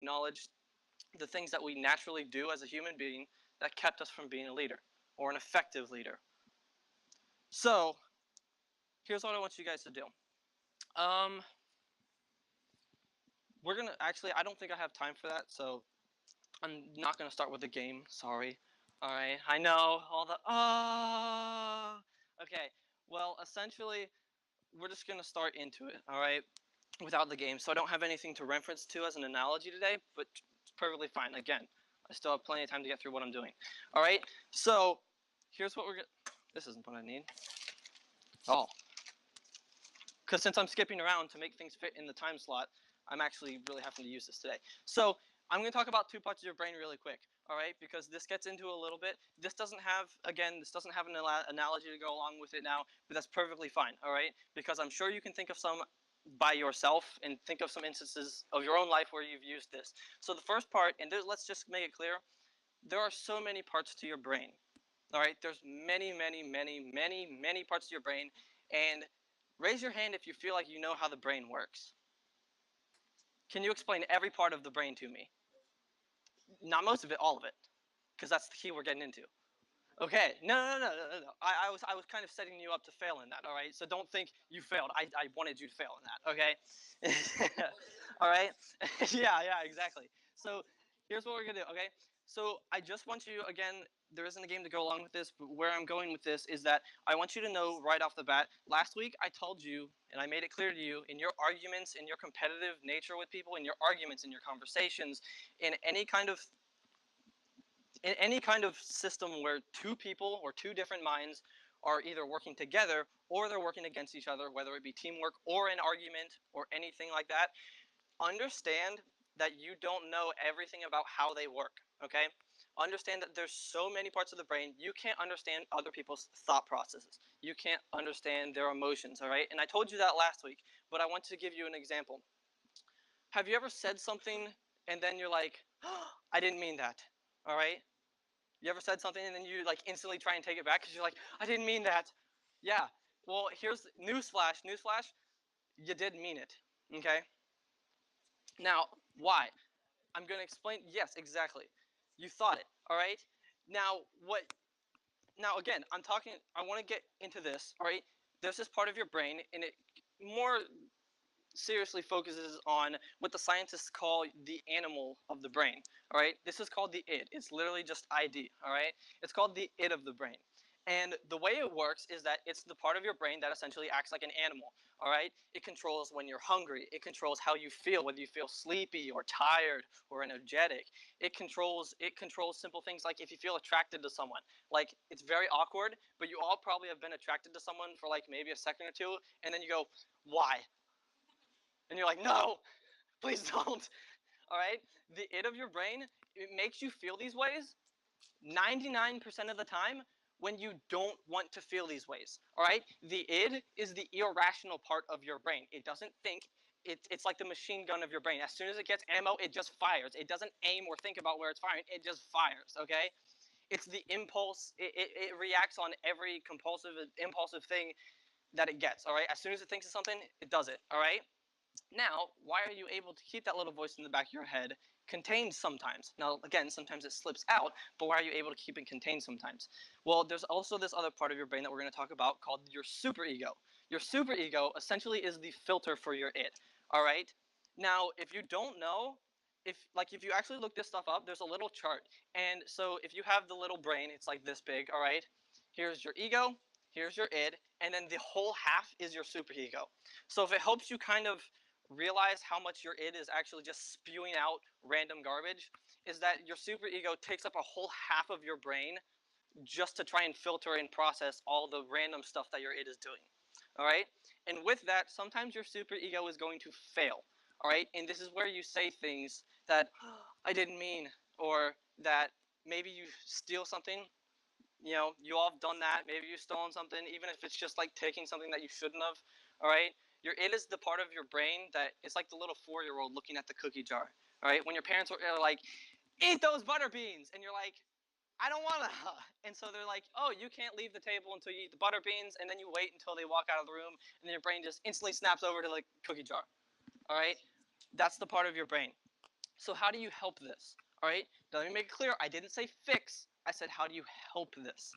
acknowledge the things that we naturally do as a human being that kept us from being a leader or an effective leader. So here's what I want you guys to do. We're gonna actually, I don't think I have time for that, so I'm not gonna start with the game. Sorry. All right. I know all the Okay. Well, essentially, we're just gonna start into it. All right. Without the game, so I don't have anything to reference to as an analogy today, but it's perfectly fine. Again, I still have plenty of time to get through what I'm doing. All right. So here's what we're gonna. This isn't what I need. Oh. Because since I'm skipping around to make things fit in the time slot, I'm actually really having to use this today. So I'm going to talk about two parts of your brain really quick, all right? Because this gets into a little bit. This doesn't have, again, this doesn't have an analogy to go along with it now, but that's perfectly fine, all right? Because I'm sure you can think of some by yourself and think of some instances of your own life where you've used this. So the first part, and let's just make it clear, there are so many parts to your brain, all right? There's many, many, many, many, many parts to your brain, and raise your hand if you feel like you know how the brain works. Can you explain every part of the brain to me? Not most of it, all of it, because that's the key we're getting into. Okay, no. I was kind of setting you up to fail in that, all right? So don't think you failed. I wanted you to fail in that, okay? All right? Yeah, exactly. So here's what we're going to do, okay? So I just want you, again, there isn't a game to go along with this, but where I'm going with this is that I want you to know right off the bat, last week I told you, and I made it clear to you, in your arguments, in your competitive nature with people, in your arguments, in your conversations, in any kind of system where two people or two different minds are either working together or they're working against each other, whether it be teamwork or an argument or anything like that, understand that you don't know everything about how they work, okay? Understand that there's so many parts of the brain, you can't understand other people's thought processes. You can't understand their emotions, all right? And I told you that last week, but I want to give you an example. Have you ever said something and then you're like, oh, I didn't mean that, all right? You ever said something and then you like instantly try and take it back because you're like, I didn't mean that. Yeah, well, here's newsflash, you did mean it, okay? Now, why? I'm going to explain. Yes, exactly. You thought it, all right? Now, again, I want to get into this, all right? There's this part of your brain, and it more seriously focuses on what the scientists call the animal of the brain, all right? This is called the id. It's literally just ID, all right? It's called the id of the brain. And the way it works is that it's the part of your brain that essentially acts like an animal, all right? It controls when you're hungry. It controls how you feel, whether you feel sleepy or tired or energetic. It controls simple things like if you feel attracted to someone. Like, it's very awkward, but you all probably have been attracted to someone for like maybe a second or two, and then you go, why? And you're like, no, please don't. All right? The id of your brain, it makes you feel these ways 99% of the time when you don't want to feel these ways. All right? The id is the irrational part of your brain. It doesn't think. It's like the machine gun of your brain. As soon as it gets ammo, it just fires. It doesn't aim or think about where it's firing. It just fires, okay? It's the impulse. It reacts on every impulsive thing that it gets, all right? As soon as it thinks of something, it does it, all right? Now, why are you able to keep that little voice in the back of your head contained sometimes? Now, again, sometimes it slips out, but why are you able to keep it contained sometimes? Well, there's also this other part of your brain that we're going to talk about called your superego. Your superego essentially is the filter for your id, all right? Now, if you don't know, if you actually look this stuff up, there's a little chart. And so if you have the little brain, it's like this big, all right? Here's your ego, here's your id, and then the whole half is your superego. So if it helps you kind of realize how much your id is actually just spewing out random garbage, is that your superego takes up a whole half of your brain just to try and filter and process all the random stuff that your id is doing. All right? And with that, sometimes your superego is going to fail. All right? And this is where you say things that, oh, I didn't mean, or that maybe you steal something. You know, you all have done that. Maybe you've stolen something, even if it's just like taking something that you shouldn't have. All right? Your id is the part of your brain that it's like the little 4-year-old looking at the cookie jar. All right? When your parents are like, eat those butter beans. And you're like, I don't want to. And so they're like, oh, you can't leave the table until you eat the butter beans. And then you wait until they walk out of the room. And then your brain just instantly snaps over to the cookie jar. All right? That's the part of your brain. So how do you help this? All right, let me make it clear. I didn't say fix. I said, how do you help this?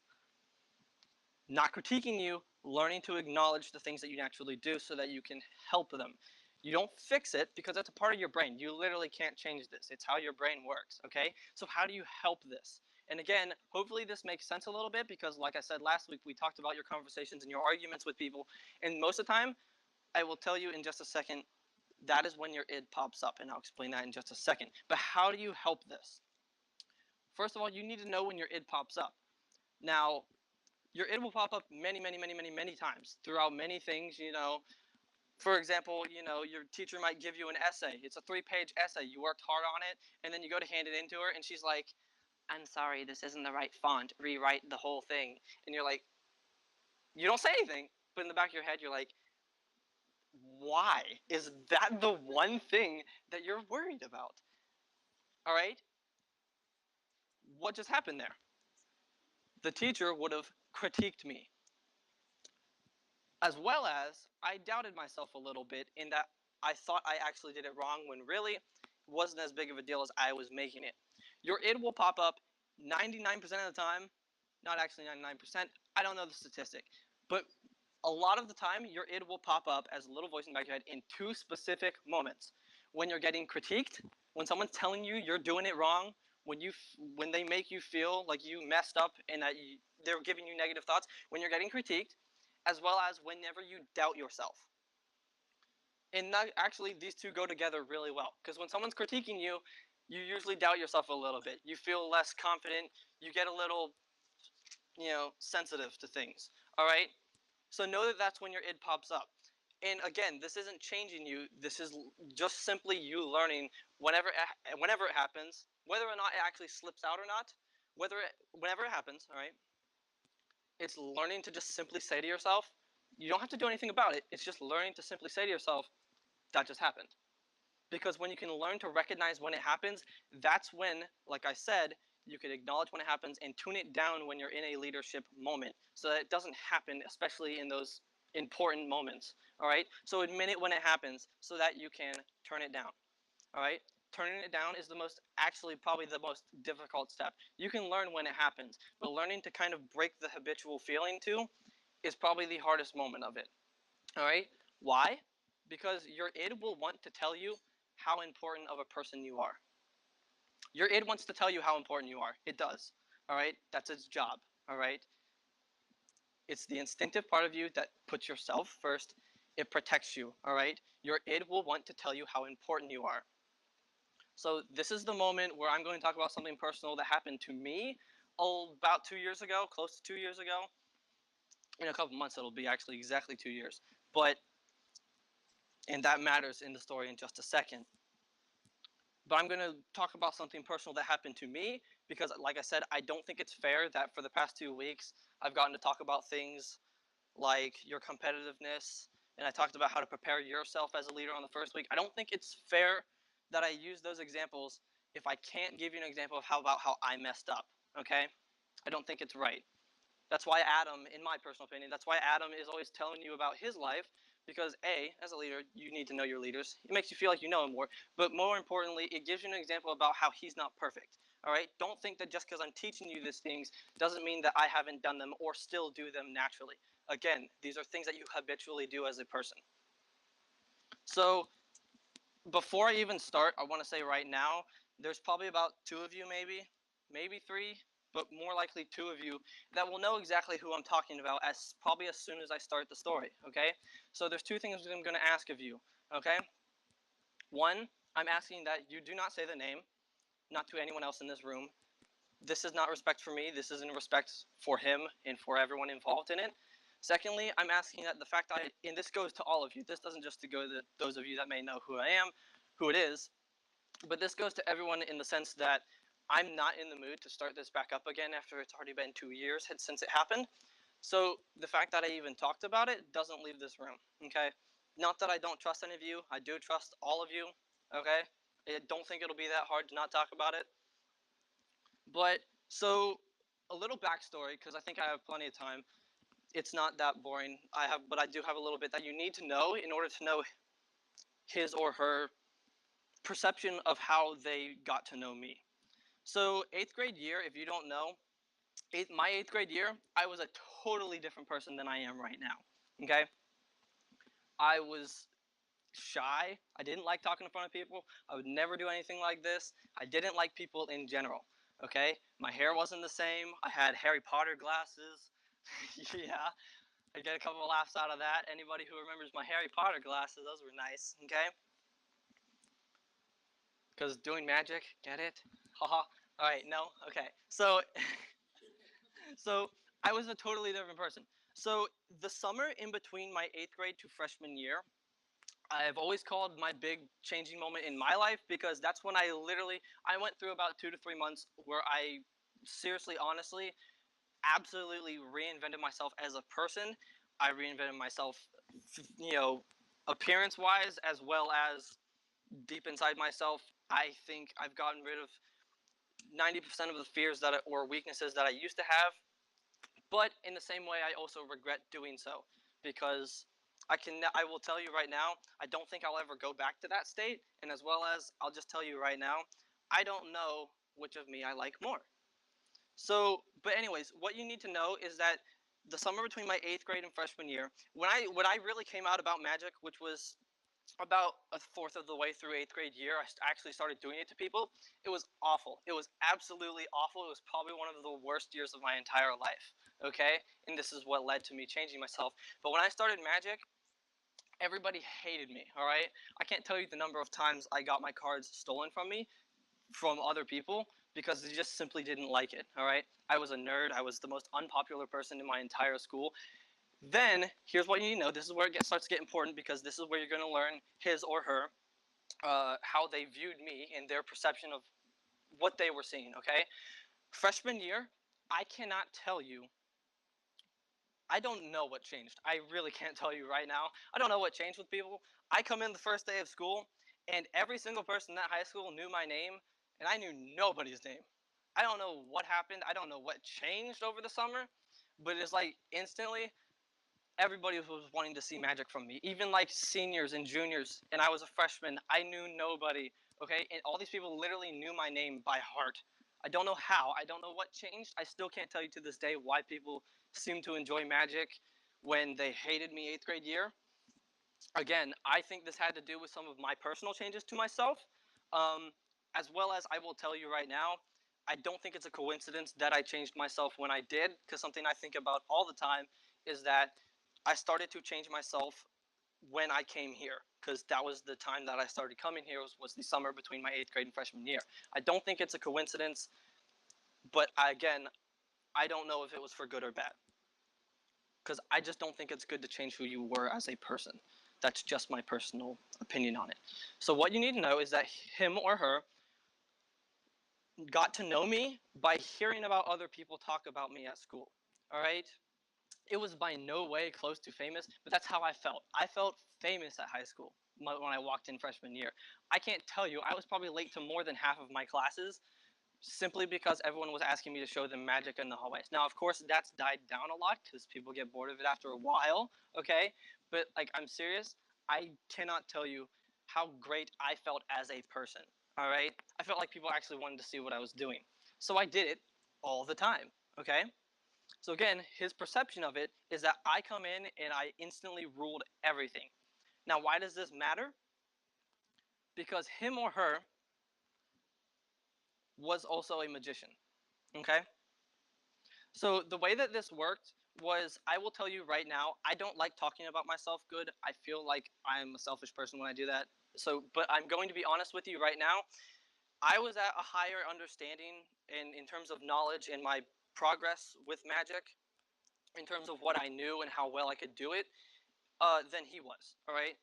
Not critiquing you, learning to acknowledge the things that you naturally do so that you can help them. You don't fix it because that's a part of your brain. You literally can't change this. It's how your brain works, okay? So how do you help this? And again, hopefully this makes sense a little bit because like I said last week, we talked about your conversations and your arguments with people. And most of the time, I will tell you in just a second, that is when your id pops up. And I'll explain that in just a second. But how do you help this? First of all, you need to know when your id pops up. Now, your id will pop up many times throughout many things, you know. For example, you know, your teacher might give you an essay. It's a 3-page essay. You worked hard on it, and then you go to hand it into her, and she's like, I'm sorry, this isn't the right font. Rewrite the whole thing. And you're like, you don't say anything, but in the back of your head, you're like, why is that the one thing that you're worried about? All right? What just happened there? The teacher would have critiqued me. As well as I doubted myself a little bit in that I thought I actually did it wrong when really it wasn't as big of a deal as I was making it. Your id will pop up 99% of the time, not actually 99%, I don't know the statistic, but a lot of the time your id will pop up as a little voice in the back of your head in 2 specific moments. When you're getting critiqued, when someone's telling you you're doing it wrong, when they make you feel like you messed up and that they're giving you negative thoughts, when you're getting critiqued, as well as whenever you doubt yourself. And actually, these two go together really well. Because when someone's critiquing you, you usually doubt yourself a little bit. You feel less confident. You get a little, you know, sensitive to things. All right? So know that that's when your id pops up. And again, this isn't changing you. This is just simply you learning whenever it happens, whether or not it actually slips out or not, whenever it happens, all right? It's learning to just simply say to yourself, you don't have to do anything about it. It's just learning to simply say to yourself, that just happened. Because when you can learn to recognize when it happens, that's when, like I said, you can acknowledge when it happens and tune it down when you're in a leadership moment so that it doesn't happen, especially in those important moments. All right? So admit it when it happens so that you can turn it down. All right? Turning it down is probably the most difficult step. You can learn when it happens, but learning to kind of break the habitual feeling too is probably the hardest moment of it. All right? Why? Because your id will want to tell you how important of a person you are. Your id wants to tell you how important you are. It does. All right? That's its job. All right? It's the instinctive part of you that puts yourself first. It protects you. All right? Your id will want to tell you how important you are. So this is the moment where I'm going to talk about something personal that happened to me about 2 years ago, close to 2 years ago. In a couple months, it'll be actually exactly 2 years. And that matters in the story in just a second. But I'm going to talk about something personal that happened to me because, like I said, I don't think it's fair that for the past 2 weeks, I've gotten to talk about things like your competitiveness, and I talked about how to prepare yourself as a leader on the first week. I don't think it's fair that I use those examples if I can't give you an example of how I messed up, okay? I don't think it's right. That's why Adam, in my personal opinion, that's why Adam is always telling you about his life, because A, as a leader, you need to know your leaders. It makes you feel like you know them more, but more importantly, it gives you an example about how he's not perfect, all right? Don't think that just because I'm teaching you these things doesn't mean that I haven't done them or still do them naturally. Again, these are things that you habitually do as a person. So before I even start, I want to say right now, there's probably about 2 of you maybe 3, but more likely 2 of you that will know exactly who I'm talking about probably as soon as I start the story, okay? So there's 2 things I'm going to ask of you, okay? One, I'm asking that you do not say the name, not to anyone else in this room. This is not respect for me. This is in respect for him and for everyone involved in it. Secondly, I'm asking that the fact that and this goes to all of you. This doesn't just go to those of you that may know who I am, who it is, but this goes to everyone in the sense that I'm not in the mood to start this back up again after it's already been 2 years since it happened. So the fact that I even talked about it doesn't leave this room, okay? Not that I don't trust any of you. I do trust all of you, okay? I don't think it'll be that hard to not talk about it. But so a little backstory, because I think I have plenty of time. It's not that boring. But I do have a little bit that you need to know in order to know his or her perception of how they got to know me. So 8th grade year, if you don't know, my 8th grade year, I was a totally different person than I am right now. Okay, I was shy. I didn't like talking in front of people. I would never do anything like this. I didn't like people in general. Okay, my hair wasn't the same. I had Harry Potter glasses. Yeah, I get a couple of laughs out of that. Anybody who remembers my Harry Potter glasses, those were nice. Okay, because doing magic, get it? Haha. All right, no, okay. So, so I was a totally different person. So the summer in between my 8th grade to freshman year, I've always called my big changing moment in my life, because that's when I went through about 2 to 3 months where I seriously, honestly, absolutely reinvented myself as a person. I reinvented myself, appearance wise, as well as deep inside myself. I think I've gotten rid of 90% of the fears or weaknesses that I used to have. But in the same way, I also regret doing so, because I will tell you right now, I don't think I'll ever go back to that state. And as well as, I'll just tell you right now, I don't know which of me I like more. So, but anyways, what you need to know is that the summer between my 8th grade and freshman year, when I really came out about magic, which was about a fourth of the way through 8th grade year, I actually started doing it to people. It was awful. It was absolutely awful. It was probably one of the worst years of my entire life. Okay, and this is what led to me changing myself. But when I started magic, everybody hated me. All right, I can't tell you the number of times I got my cards stolen from me from other people, because they just simply didn't like it. All right, I was a nerd. I was the most unpopular person in my entire school. Then here's what you need to know. This is where it starts to get important, because this is where you're going to learn his or her how they viewed me and their perception of what they were seeing. Okay, freshman year, I cannot tell you. I don't know what changed. I really can't tell you right now. I don't know what changed with people. I come in the first day of school, and every single person in that high school knew my name, and I knew nobody's name. I don't know what happened. I don't know what changed over the summer, but it's like instantly everybody was wanting to see magic from me. Even like seniors and juniors, and I was a freshman. I knew nobody. Okay, and all these people literally knew my name by heart. I don't know how. I don't know what changed. I still can't tell you to this day why people seem to enjoy magic when they hated me 8th grade year. Again, I think this had to do with some of my personal changes to myself, um, as well as I will tell you right now, I don't think it's a coincidence that I changed myself when I did, because something I think about all the time is that I started to change myself when I came here, because that was the time that I started coming here, was the summer between my 8th grade and freshman year. I don't think it's a coincidence, but again, I don't know if it was for good or bad, because I just don't think it's good to change who you were as a person. That's just my personal opinion on it. So what you need to know is that him or her got to know me by hearing about other people talk about me at school. All right? It was by no way close to famous, but that's how I felt. I felt famous at high school when I walked in freshman year. I can't tell you, I was probably late to more than half of my classes, simply because everyone was asking me to show them magic in the hallways. Now, of course, that's died down a lot because people get bored of it after a while, okay? But, like, I'm serious. I cannot tell you how great I felt as a person, all right? I felt like people actually wanted to see what I was doing. So I did it all the time, okay? So again, his perception of it is that I come in and I instantly ruled everything. Now, why does this matter? Because him or her was also a magician, okay? So the way that this worked was, I will tell you right now, I don't like talking about myself good. I feel like I'm a selfish person when I do that. So, but I'm going to be honest with you right now. I was at a higher understanding in terms of knowledge and my progress with magic, in terms of what I knew and how well I could do it, than he was. All right,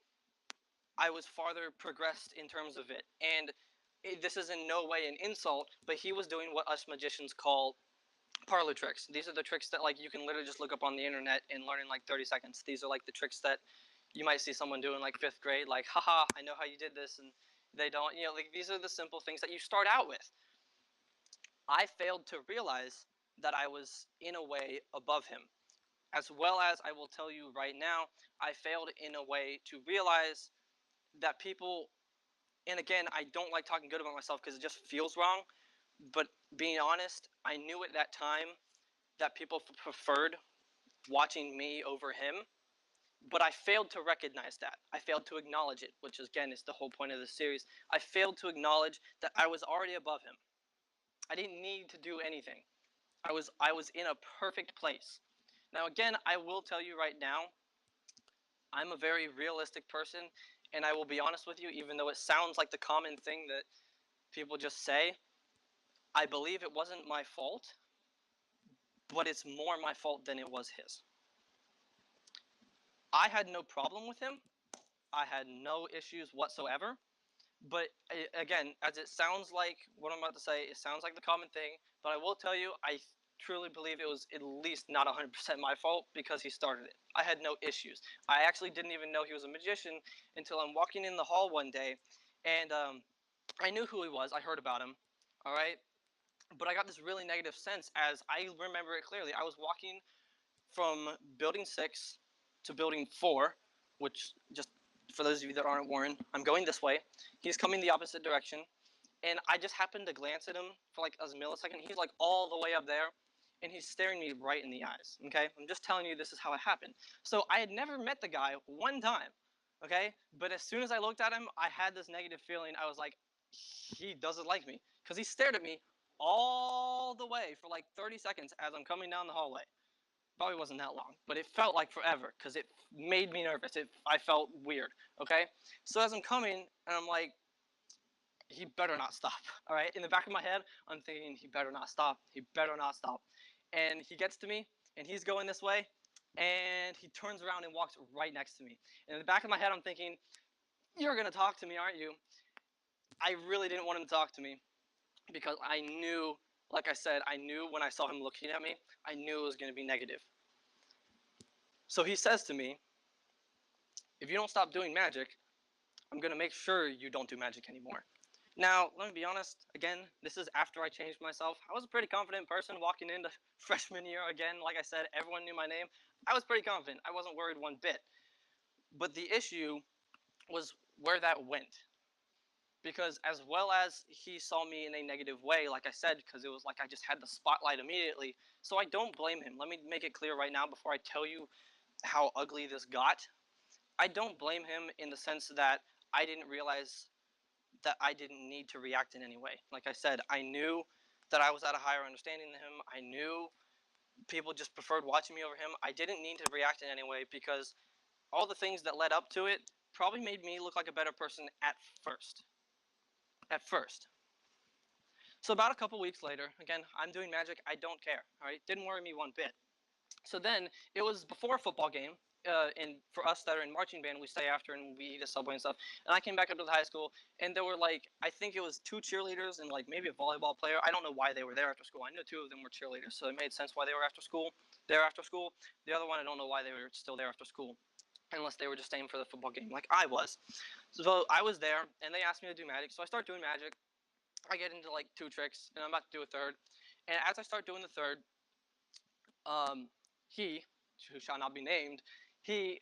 I was farther progressed in terms of it, and this is in no way an insult, but he was doing what us magicians call parlor tricks. These are the tricks that, like, you can literally just look up on the internet and learn in like 30 seconds. These are like the tricks that you might see someone do in like 5th grade, like, haha, I know how you did this, and they don't, like, these are the simple things that you start out with. I failed to realize that I was in a way above him, as well as, I will tell you right now, I failed in a way to realize that people And again, I don't like talking good about myself because it just feels wrong. But being honest, I knew at that time that people preferred watching me over him. But I failed to recognize that. I failed to acknowledge it, which again is the whole point of this series. I failed to acknowledge that I was already above him. I didn't need to do anything. I was in a perfect place. Now again, I will tell you right now, I'm a very realistic person, and I will be honest with you, even though it sounds like the common thing that people just say, I believe it wasn't my fault, but it's more my fault than it was his. I had no problem with him. I had no issues whatsoever. But again, as it sounds like what I'm about to say, it sounds like the common thing, but I will tell you, I truly believe it was at least not 100% my fault because he started it. I had no issues. I actually didn't even know he was a magician until I'm walking in the hall one day, and I knew who he was. I heard about him, all right? But I got this really negative sense as I remember it clearly. I was walking from building 6 to building 4, which, just for those of you that aren't Warren, I'm going this way. He's coming the opposite direction, and I just happened to glance at him for like a millisecond. He's like all the way up there, and he's staring me right in the eyes, okay? I'm just telling you this is how it happened. So I had never met the guy one time, okay? But as soon as I looked at him, I had this negative feeling. I was like, he doesn't like me, because he stared at me all the way for like 30 seconds as I'm coming down the hallway. Probably wasn't that long, but it felt like forever because it made me nervous. I felt weird, okay? So as I'm coming, and I'm like, he better not stop, all right? In the back of my head, I'm thinking, he better not stop. He better not stop. And he gets to me, and he's going this way, and he turns around and walks right next to me. And in the back of my head, I'm thinking, you're going to talk to me, aren't you? I really didn't want him to talk to me because I knew, like I said, I knew when I saw him looking at me, I knew it was going to be negative. So he says to me, if you don't stop doing magic, I'm going to make sure you don't do magic anymore. Now, let me be honest, again, this is after I changed myself. I was a pretty confident person walking into freshman year. Again, like I said, everyone knew my name. I was pretty confident. I wasn't worried one bit. But the issue was where that went. Because as well as he saw me in a negative way, like I said, because it was like I just had the spotlight immediately. So I don't blame him. Let me make it clear right now before I tell you how ugly this got. I don't blame him in the sense that I didn't realize that I didn't need to react in any way. Like I said, I knew that I was at a higher understanding than him. I knew people just preferred watching me over him. I didn't need to react in any way because all the things that led up to it probably made me look like a better person at first. At first. So about a couple weeks later, again, I'm doing magic. I don't care. All right, didn't worry me one bit. So then it was before a football game. And for us that are in marching band, we stay after and we eat a Subway and stuff. And I came back up to the high school, and there were like, I think it was 2 cheerleaders and like maybe a volleyball player. I don't know why they were there after school. I knew 2 of them were cheerleaders, so it made sense why they were after school. There after school. The other one, I don't know why they were still there after school, unless they were just staying for the football game, like I was. So I was there, and they asked me to do magic. So I start doing magic. I get into like 2 tricks, and I'm about to do a third. And as I start doing the third, he, who shall not be named, he,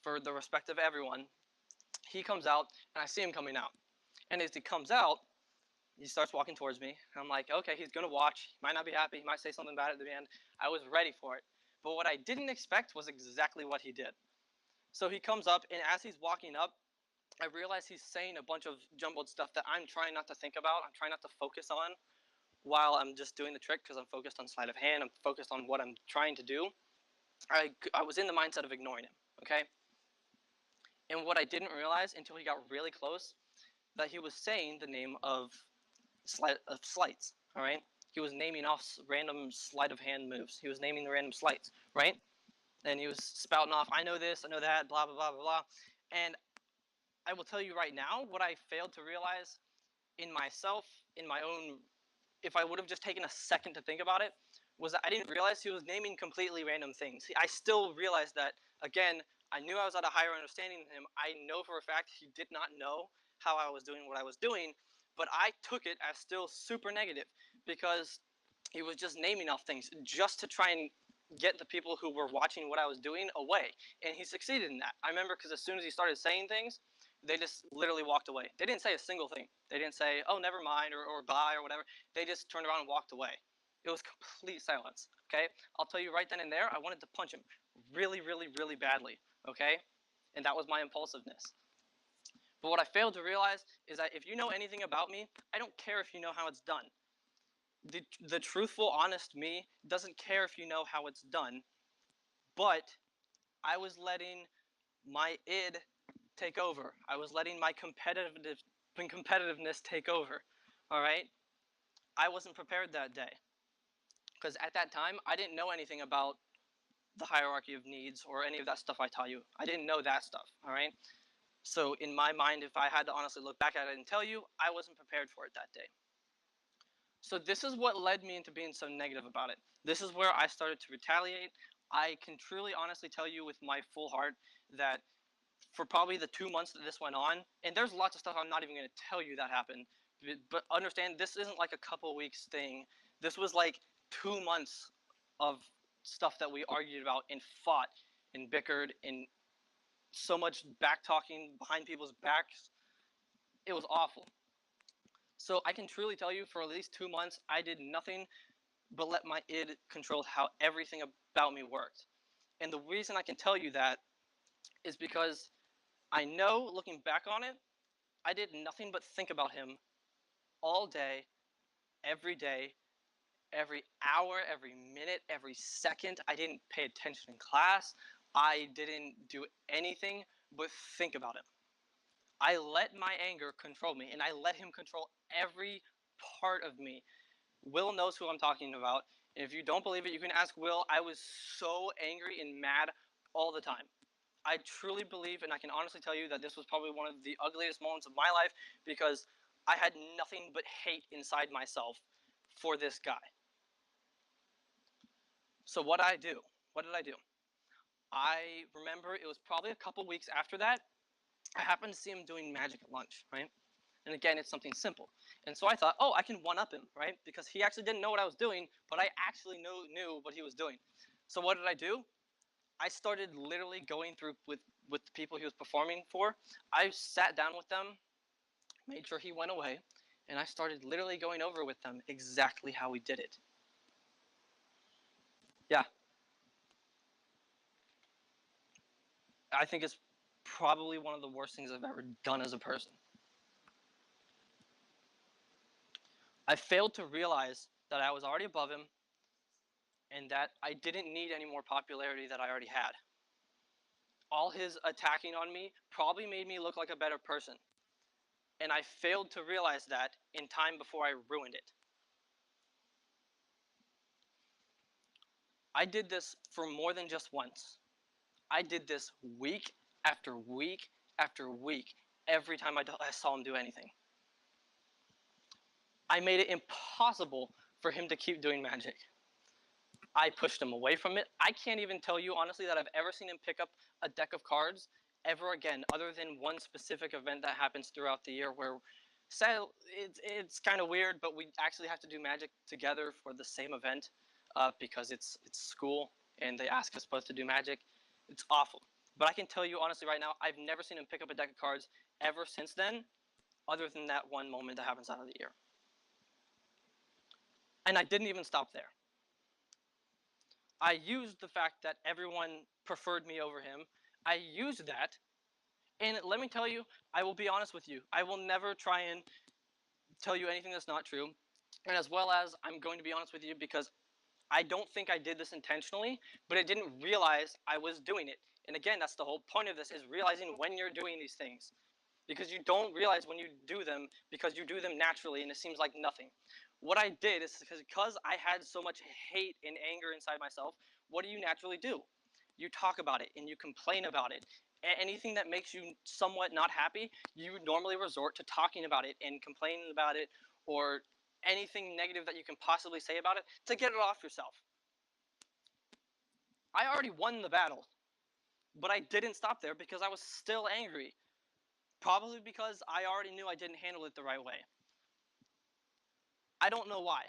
for the respect of everyone, he comes out, and I see him coming out. And as he comes out, he starts walking towards me. And I'm like, okay, he's going to watch. He might not be happy. He might say something bad at the end. I was ready for it. But what I didn't expect was exactly what he did. So he comes up, and as he's walking up, I realize he's saying a bunch of jumbled stuff that I'm trying not to think about. I'm trying not to focus on while I'm just doing the trick because I'm focused on sleight of hand. I'm focused on what I'm trying to do. I was in the mindset of ignoring him, okay? And what I didn't realize until he got really close, that he was saying the name of sleights, all right? He was naming off random sleight of hand moves. He was naming the random sleights, right? And he was spouting off, I know this, I know that, blah, blah, blah, blah, blah. And I will tell you right now, what I failed to realize in myself, in my own, if I would have just taken a second to think about it, was that I didn't realize he was naming completely random things. I still realized that, again, I knew I was at a higher understanding than him. I know for a fact he did not know how I was doing what I was doing, but I took it as still super negative because he was just naming off things just to try and get the people who were watching what I was doing away. And he succeeded in that. I remember because as soon as he started saying things, they just literally walked away. They didn't say a single thing. They didn't say, oh, never mind, or bye, or whatever. They just turned around and walked away. It was complete silence, okay? I'll tell you right then and there, I wanted to punch him really, really, really badly, okay? And that was my impulsiveness. But what I failed to realize is that if you know anything about me, I don't care if you know how it's done. The truthful, honest me doesn't care if you know how it's done, but I was letting my id take over. I was letting my competitiveness take over, all right? I wasn't prepared that day because at that time, I didn't know anything about the hierarchy of needs or any of that stuff I taught you. I didn't know that stuff, all right? So in my mind, if I had to honestly look back at it and tell you, I wasn't prepared for it that day. So this is what led me into being so negative about it. This is where I started to retaliate. I can truly honestly tell you with my full heart that for probably the 2 months that this went on, and there's lots of stuff I'm not even going to tell you that happened, but understand this isn't like a couple weeks thing. This was like 2 months of stuff that we argued about and fought and bickered and so much back talking behind people's backs. It was awful. So I can truly tell you for at least 2 months, I did nothing but let my id control how everything about me worked. And the reason I can tell you that is because I know, looking back on it, I did nothing but think about him all day, every hour, every minute, every second. I didn't pay attention in class. I didn't do anything but think about him. I let my anger control me, and I let him control every part of me. Will knows who I'm talking about. And if you don't believe it, you can ask Will. I was so angry and mad all the time. I truly believe, and I can honestly tell you, that this was probably one of the ugliest moments of my life because I had nothing but hate inside myself for this guy. So what did I do? I remember it was probably a couple weeks after that. I happened to see him doing magic at lunch, right? And again, it's something simple. And so I thought, oh, I can one-up him, right? Because he actually didn't know what I was doing, but I actually knew what he was doing. So what did I do? I started literally going through with the people he was performing for. I sat down with them, made sure he went away, and I started literally going over with them exactly how we did it. Yeah. I think it's probably one of the worst things I've ever done as a person. I failed to realize that I was already above him and that I didn't need any more popularity that I already had. All his attacking on me probably made me look like a better person. And I failed to realize that in time before I ruined it. I did this for more than just once. I did this week after week after week, every time I saw him do anything. I made it impossible for him to keep doing magic. I pushed him away from it. I can't even tell you honestly that I've ever seen him pick up a deck of cards ever again, other than one specific event that happens throughout the year where it's kind of weird, but we actually have to do magic together for the same event because it's school and they ask us both to do magic. It's awful. But I can tell you honestly right now, I've never seen him pick up a deck of cards ever since then, other than that one moment that happens out of the year. And I didn't even stop there. I used the fact that everyone preferred me over him. I used that, and let me tell you, I will be honest with you. I will never try and tell you anything that's not true. And as well as I'm going to be honest with you because I don't think I did this intentionally, but I didn't realize I was doing it. And again, that's the whole point of this, is realizing when you're doing these things. Because you don't realize when you do them because you do them naturally and it seems like nothing. What I did is because I had so much hate and anger inside myself, what do you naturally do? You talk about it and you complain about it. Anything that makes you somewhat not happy, you normally resort to talking about it and complaining about it, or anything negative that you can possibly say about it to get it off yourself. I already won the battle, but I didn't stop there because I was still angry. Probably because I already knew I didn't handle it the right way. I don't know why.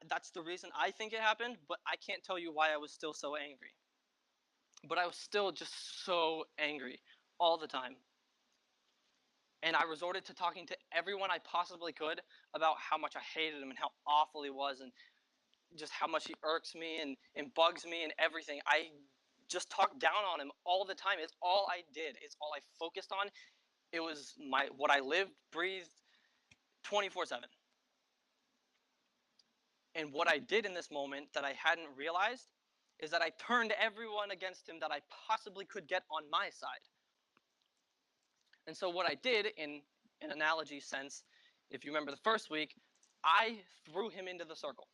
That's the reason I think it happened, but I can't tell you why I was still so angry. But I was still just so angry all the time. And I resorted to talking to everyone I possibly could about how much I hated him and how awful he was and just how much he irks me and bugs me and everything. I just talked down on him all the time. It's all I did. It's all I focused on. It was what I lived, breathed 24/7. And what I did in this moment that I hadn't realized is that I turned everyone against him that I possibly could get on my side. And so what I did in an analogy sense, if you remember the first week, I threw him into the circle.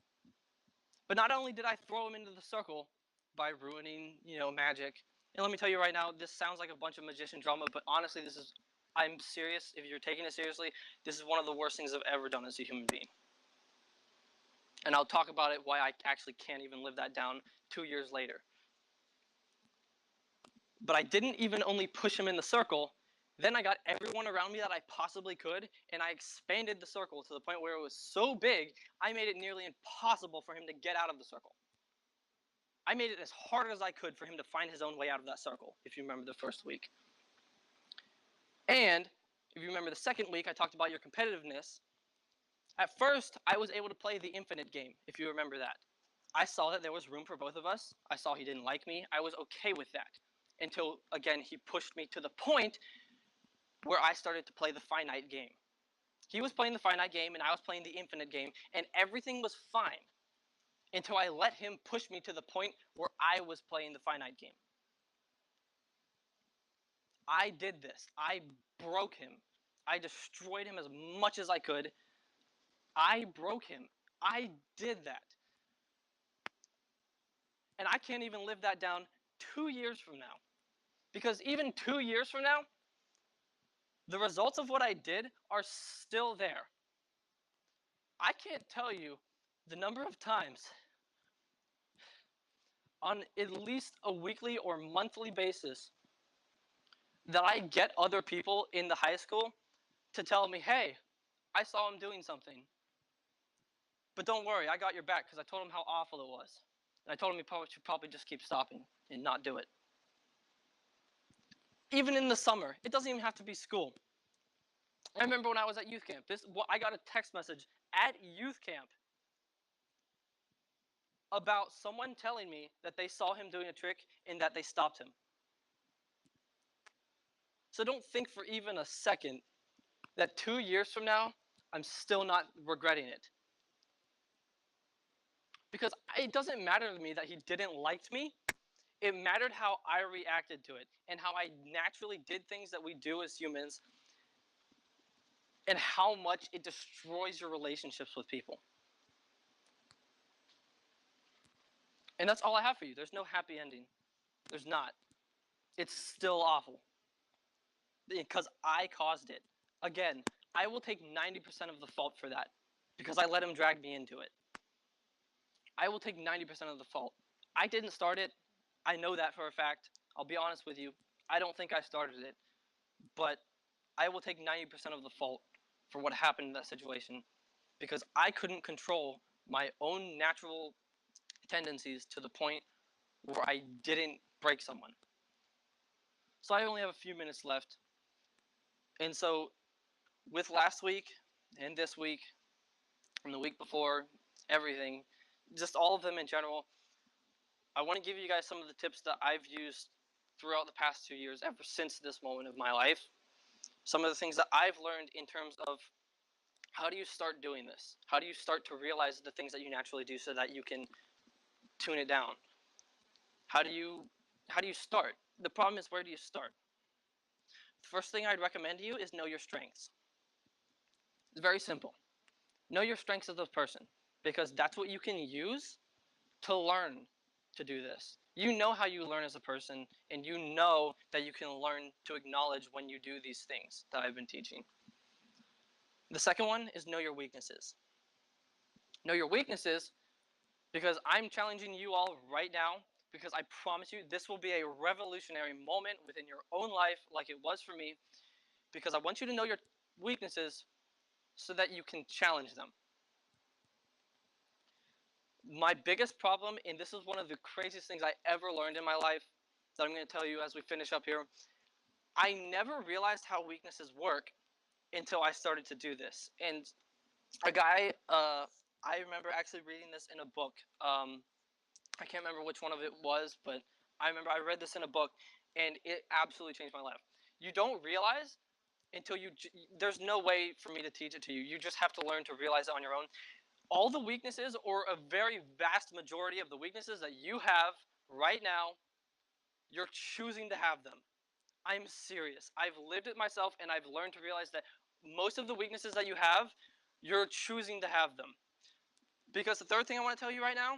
But not only did I throw him into the circle by ruining, magic. And let me tell you right now, this sounds like a bunch of magician drama, but honestly, I'm serious. If you're taking it seriously, this is one of the worst things I've ever done as a human being. And I'll talk about it, why I actually can't even live that down 2 years later. But I didn't even only push him in the circle. Then I got everyone around me that I possibly could, and I expanded the circle to the point where it was so big, I made it nearly impossible for him to get out of the circle. I made it as hard as I could for him to find his own way out of that circle, if you remember the first week. And if you remember the second week, I talked about your competitiveness. At first, I was able to play the infinite game, if you remember that. I saw that there was room for both of us. I saw he didn't like me. I was okay with that. Until, again, he pushed me to the point where I started to play the finite game. He was playing the finite game, and I was playing the infinite game, and everything was fine until I let him push me to the point where I was playing the finite game. I did this. I broke him. I destroyed him as much as I could. I broke him. I did that. And I can't even live that down 2 years from now. Because even 2 years from now, the results of what I did are still there. I can't tell you the number of times on at least a weekly or monthly basis that I get other people in the high school to tell me, hey, I saw him doing something. But don't worry, I got your back because I told him how awful it was. And I told him he should probably just keep stopping and not do it. Even in the summer, it doesn't even have to be school. I remember when I was at youth camp, I got a text message at youth camp about someone telling me that they saw him doing a trick and that they stopped him. So don't think for even a second that 2 years from now, I'm still not regretting it. Because it doesn't matter to me that he didn't like me. It mattered how I reacted to it and how I naturally did things that we do as humans and how much it destroys your relationships with people. And that's all I have for you. There's no happy ending. There's not. It's still awful. Because I caused it. Again, I will take 90% of the fault for that because I let him drag me into it. I will take 90% of the fault. I didn't start it. I know that for a fact. I'll be honest with you. I don't think I started it. But I will take 90% of the fault for what happened in that situation because I couldn't control my own natural tendencies to the point where I didn't break someone. So I only have a few minutes left. And so with last week and this week and the week before, everything, just all of them in general, I want to give you guys some of the tips that I've used throughout the past 2 years, ever since this moment of my life. Some of the things that I've learned in terms of how do you start doing this? How do you start to realize the things that you naturally do so that you can tune it down? How do you start? The problem is, where do you start? The first thing I'd recommend to you is know your strengths. It's very simple. Know your strengths as a person because that's what you can use to learn to do this. You know how you learn as a person, and you know that you can learn to acknowledge when you do these things that I've been teaching. The second one is know your weaknesses. Know your weaknesses because I'm challenging you all right now because I promise you this will be a revolutionary moment within your own life like it was for me because I want you to know your weaknesses so that you can challenge them. My biggest problem, and this is one of the craziest things I ever learned in my life that I'm going to tell you as we finish up here, I never realized how weaknesses work until I started to do this. And a guy, I remember actually reading this in a book. I can't remember which one of it was, but I remember I read this in a book, and it absolutely changed my life. You don't realize until there's no way for me to teach it to you. You just have to learn to realize it on your own. All the weaknesses, or a very vast majority of the weaknesses that you have right now, you're choosing to have them. I'm serious. I've lived it myself, and I've learned to realize that most of the weaknesses that you have, you're choosing to have them. Because the third thing I want to tell you right now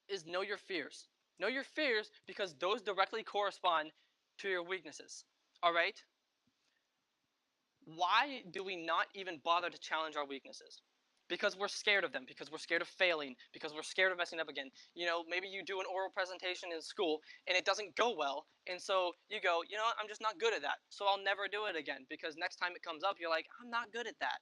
is know your fears. Know your fears because those directly correspond to your weaknesses. All right? Why do we not even bother to challenge our weaknesses? Because we're scared of them, because we're scared of failing, because we're scared of messing up again. You know, maybe you do an oral presentation in school and it doesn't go well, and so you go, you know what, I'm just not good at that, so I'll never do it again, because next time it comes up, you're like, I'm not good at that.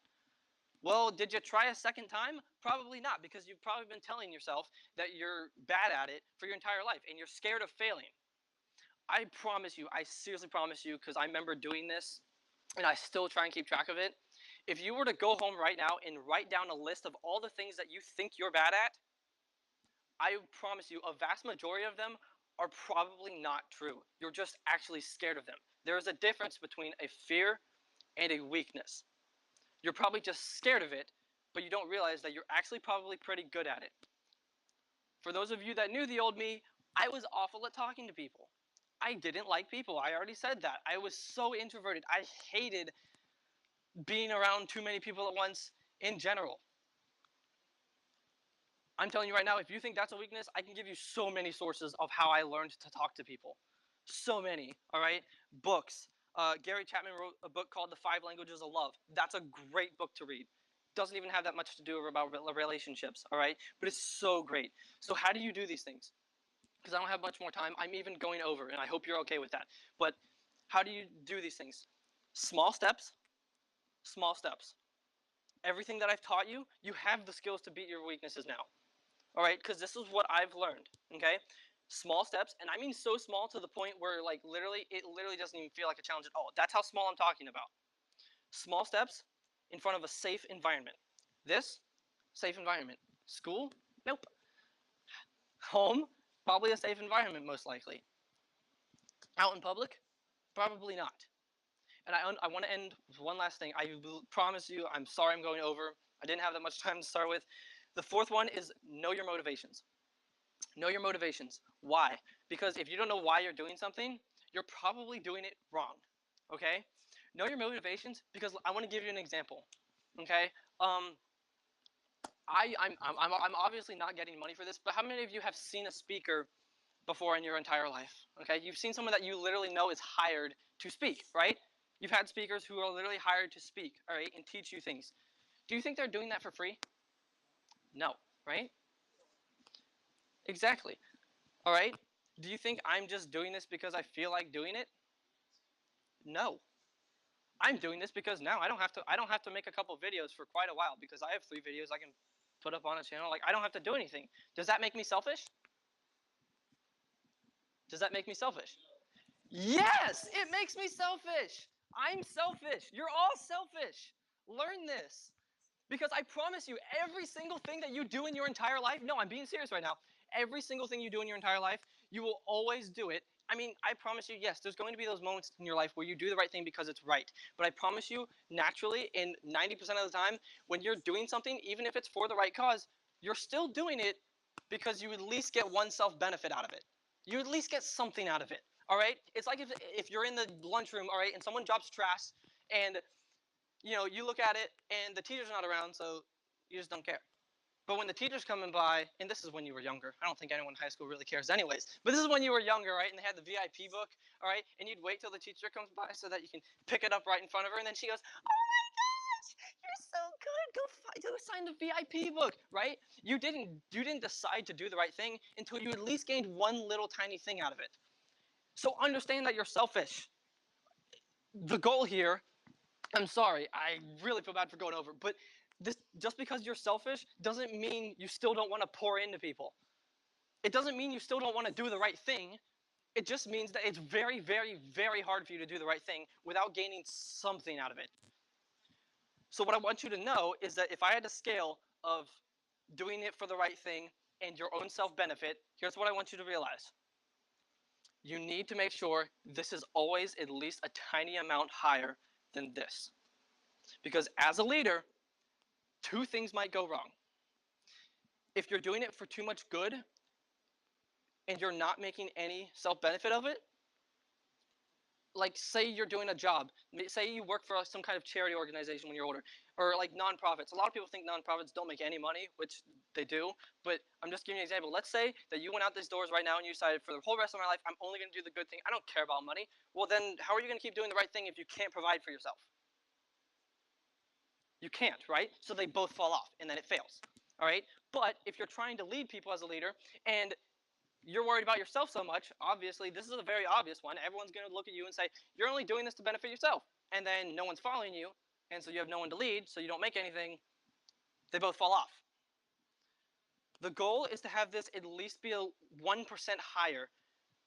Well, did you try a second time? Probably not, because you've probably been telling yourself that you're bad at it for your entire life, and you're scared of failing. I promise you, I seriously promise you, because I remember doing this, and I still try and keep track of it. If you were to go home right now and write down a list of all the things that you think you're bad at, I promise you a vast majority of them are probably not true. You're just actually scared of them. There is a difference between a fear and a weakness. You're probably just scared of it, but you don't realize that you're actually probably pretty good at it. For those of you that knew the old me, I was awful at talking to people. I didn't like people. I already said that. I was so introverted. I hated being around too many people at once in general. I'm telling you right now, if you think that's a weakness, I can give you so many sources of how I learned to talk to people. So many, all right? Books. Gary Chapman wrote a book called The 5 Languages of Love. That's a great book to read. Doesn't even have that much to do about relationships, all right? But it's so great. So how do you do these things? Because I don't have much more time. I'm even going over, and I hope you're okay with that. But how do you do these things? Small steps, small steps. Everything that I've taught you, you have the skills to beat your weaknesses now. All right, because this is what I've learned, okay? Small steps, and I mean so small to the point where like it literally doesn't even feel like a challenge at all. That's how small I'm talking about. Small steps in front of a safe environment. This, safe environment. School? Nope. Home? Probably a safe environment, most likely. Out in public? Probably not. And I want to end with one last thing. I promise you, I'm sorry I'm going over. I didn't have that much time to start with. The fourth one is know your motivations. Know your motivations. Why? Because if you don't know why you're doing something, you're probably doing it wrong. Okay? Know your motivations because I want to give you an example. Okay? I'm obviously not getting money for this, but how many of you have seen a speaker before in your entire life? Okay? You've seen someone that you literally know is hired to speak, right? You've had speakers who are literally hired to speak, all right, and teach you things. Do you think they're doing that for free? No, right? Exactly. All right? Do you think I'm just doing this because I feel like doing it? No. I'm doing this because now I don't have to make a couple videos for quite a while because I have 3 videos I can put up on a channel. Like I don't have to do anything. Does that make me selfish? Does that make me selfish? Yes, it makes me selfish. I'm selfish. You're all selfish. Learn this. Because I promise you, every single thing that you do in your entire life, no, I'm being serious right now. Every single thing you do in your entire life, you will always do it. I mean, I promise you, yes, there's going to be those moments in your life where you do the right thing because it's right. But I promise you, naturally, in 90% of the time, when you're doing something, even if it's for the right cause, you're still doing it because you at least get one self-benefit out of it. You at least get something out of it, all right? It's like if you're in the lunchroom, all right, and someone drops trash, and you look at it and the teacher's not around, so you just don't care. But when the teacher's coming by, and this is when you were younger, I don't think anyone in high school really cares anyways, but this is when you were younger, right, and they had the VIP book, all right, and you'd wait till the teacher comes by so that you can pick it up right in front of her, and then she goes, oh my gosh, you're so good, go sign the VIP book, right? You didn't decide to do the right thing until you at least gained one little tiny thing out of it. So understand that you're selfish. The goal here, I'm sorry, I really feel bad for going over, but this just because you're selfish doesn't mean you still don't want to pour into people. It doesn't mean you still don't want to do the right thing. It just means that it's very, very, very hard for you to do the right thing without gaining something out of it. So what I want you to know is that if I had a scale of doing it for the right thing and your own self-benefit, here's what I want you to realize. You need to make sure this is always at least a tiny amount higher than this. Because as a leader, two things might go wrong. If you're doing it for too much good and you're not making any self-benefit of it, like say you're doing a job, say you work for some kind of charity organization when you're older, or like nonprofits. A lot of people think nonprofits don't make any money, which they do, but I'm just giving you an example. Let's say that you went out these doors right now and you decided for the whole rest of my life, I'm only going to do the good thing. I don't care about money. Well, then how are you going to keep doing the right thing if you can't provide for yourself? You can't, right? So they both fall off and then it fails, all right? But if you're trying to lead people as a leader and you're worried about yourself so much, obviously, this is a very obvious one. Everyone's going to look at you and say, you're only doing this to benefit yourself. And then no one's following you, and so you have no one to lead, so you don't make anything. They both fall off. The goal is to have this at least be 1% higher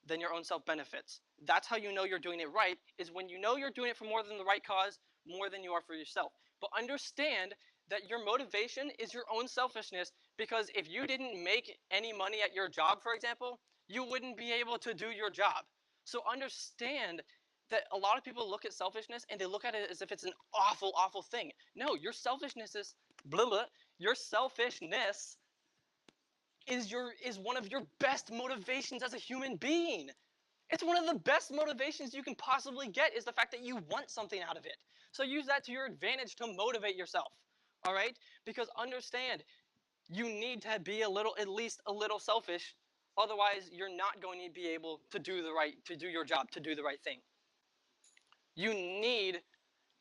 than your own self-benefits. That's how you know you're doing it right, is when you know you're doing it for more than the right cause, more than you are for yourself. But understand that your motivation is your own selfishness, because if you didn't make any money at your job, for example, you wouldn't be able to do your job. So understand that a lot of people look at selfishness and they look at it as if it's an awful, awful thing. No, your selfishness is blah, blah. Your selfishness is one of your best motivations as a human being. It's one of the best motivations you can possibly get, is the fact that you want something out of it. So use that to your advantage to motivate yourself, all right? Because understand, you need to be at least a little selfish. Otherwise, you're not going to be able to do your job, to do the right thing. You need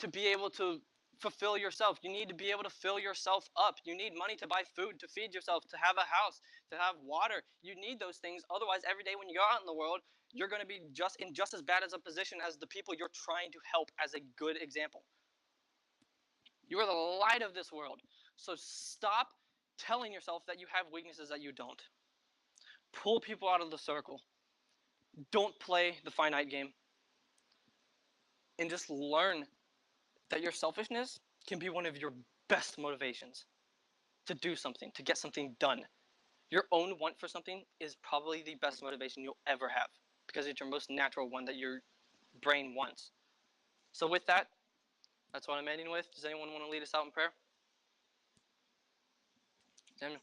to be able to fulfill yourself. You need to be able to fill yourself up. You need money to buy food, to feed yourself, to have a house, to have water. You need those things. Otherwise, every day when you go out in the world, you're going to be in just as bad as a position as the people you're trying to help as a good example. You are the light of this world. So stop telling yourself that you have weaknesses that you don't. Pull people out of the circle. Don't play the finite game. And just learn that your selfishness can be one of your best motivations to do something, to get something done. Your own want for something is probably the best motivation you'll ever have, because it's your most natural one that your brain wants. So with that, that's what I'm ending with. Does anyone want to lead us out in prayer? Samuel.